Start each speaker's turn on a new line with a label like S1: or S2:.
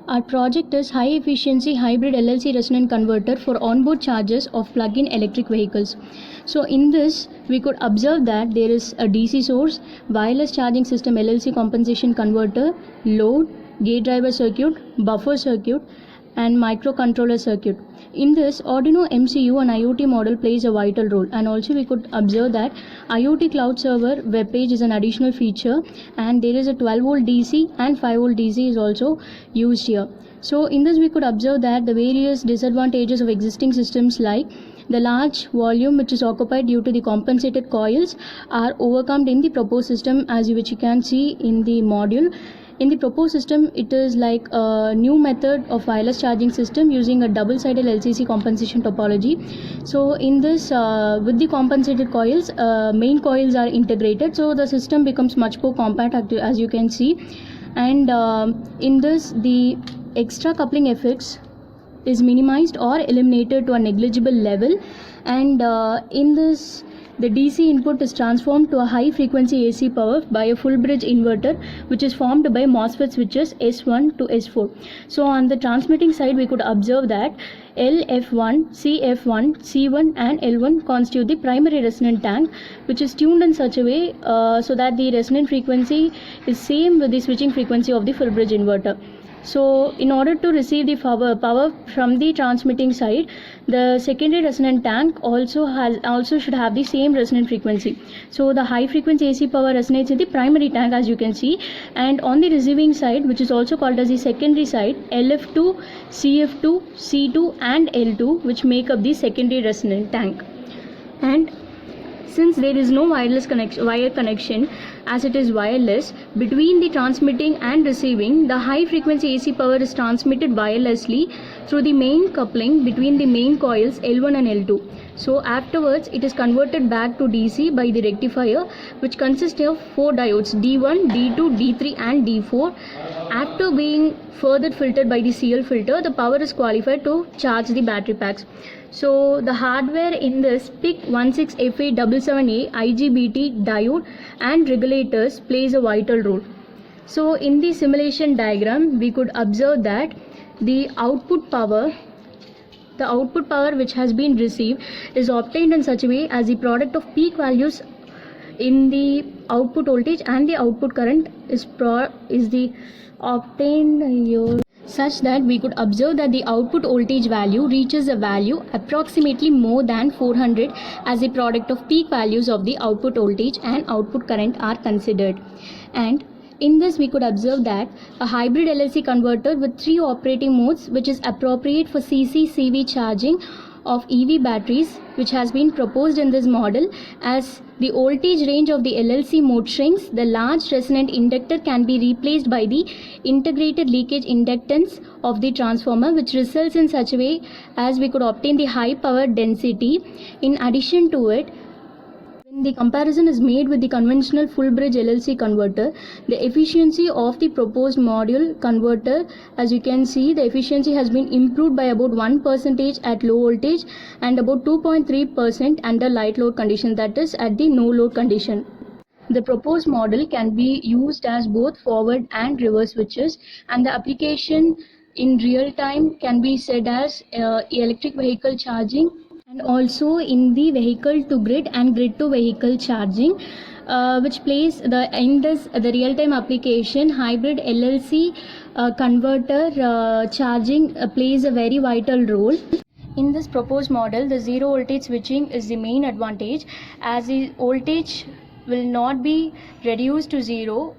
S1: Our project is high efficiency hybrid LLC resonant converter for onboard chargers of plug-in electric vehicles. So in this we could observe that there is a DC source, wireless charging system LLC compensation converter, load, gate driver circuit, buffer circuit and microcontroller circuit. In this, Arduino MCU and IoT model plays a vital role, and also we could observe that IoT cloud server web page is an additional feature, and there is a 12 volt DC and 5 volt DC is also used here. So in this we could observe that the various disadvantages of existing systems like the large volume which is occupied due to the compensated coils are overcome in the proposed system, which you can see in the module. In the proposed system, it is like a new method of wireless charging system using a double-sided LCC compensation topology. So in this, with the compensated coils, main coils are integrated, so the system becomes much more compact, as you can see. And in this, the extra coupling effects is minimized or eliminated to a negligible level. And in this, the DC input is transformed to a high frequency AC power by a full bridge inverter, which is formed by MOSFET switches S1 to S4. So on the transmitting side, we could observe that LF1, CF1, C1 and L1 constitute the primary resonant tank, which is tuned in such a way so that the resonant frequency is same with the switching frequency of the full bridge inverter. So in order to receive the power from the transmitting side, the secondary resonant tank also should have the same resonant frequency. So the high frequency AC power resonates in the primary tank, as you can see, and on the receiving side, which is also called as the secondary side, LF2, CF2, C2 and L2, which make up the secondary resonant tank. And since there is no wire connection, as it is wireless, between the transmitting and receiving, the high frequency AC power is transmitted wirelessly through the main coupling between the main coils L1 and L2. So afterwards, it is converted back to DC by the rectifier, which consists of 4 diodes D1, D2, D3 and D4. After being further filtered by the CL filter, the power is qualified to charge the battery packs. So the hardware in this PIC16FA77A IGBT diode and regulators plays a vital role. So in the simulation diagram, we could observe that the output power which has been received is obtained in such a way as the product of peak values in the output voltage and the output current is obtained such that we could observe that the output voltage value reaches a value approximately more than 400 as the product of peak values of the output voltage and output current are considered. And in this we could observe that a hybrid LLC converter with 3 operating modes, which is appropriate for CC/CV charging of EV batteries, which has been proposed in this model. As the voltage range of the LLC mode shrinks, the large resonant inductor can be replaced by the integrated leakage inductance of the transformer, which results in such a way as we could obtain the high power density. In addition to it, when the comparison is made with the conventional full bridge LLC converter, the efficiency of the proposed module converter, as you can see, the efficiency has been improved by about 1% at low voltage and about 2.3% under light load condition, that is at the no load condition. The proposed model can be used as both forward and reverse switches, and the application in real time can be said as electric vehicle charging, and also in the vehicle to grid and grid to vehicle charging, which plays the real-time application hybrid LLC converter charging plays a very vital role. In this proposed model, the zero voltage switching is the main advantage, as the voltage will not be reduced to zero